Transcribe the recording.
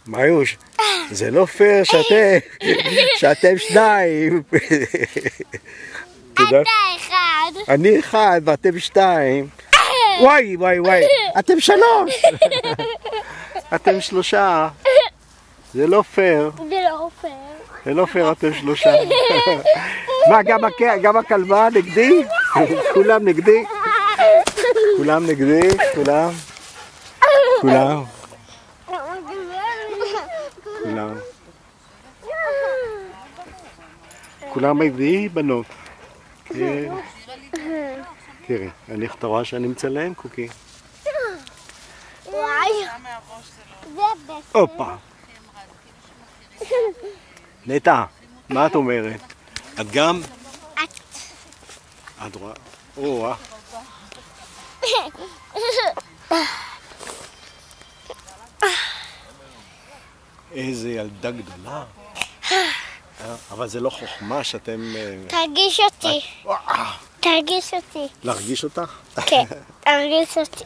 מיוש, זה לא פייר שאתם שניים. אתה אחד. אני אחד ואתם שתיים. וואי, אתם שלוש. אתם שלושה. זה לא פייר. זה לא פייר, אתם שלושה. מה, גם הכלבה נגדי? כולם נגדי? כולם נגדי? כולם? כולם נגדי, בנות. תראי, אתה רואה שאני מצלם, קוקי? וואי. הופה. נטע, מה את אומרת? את גם? את רואה? או-אה. איזה ילדה גדולה. אבל זה לא חוכמה שאתם... תרגיש אותי. תרגיש אותי. להרגיש אותך? כן, תרגיש אותי.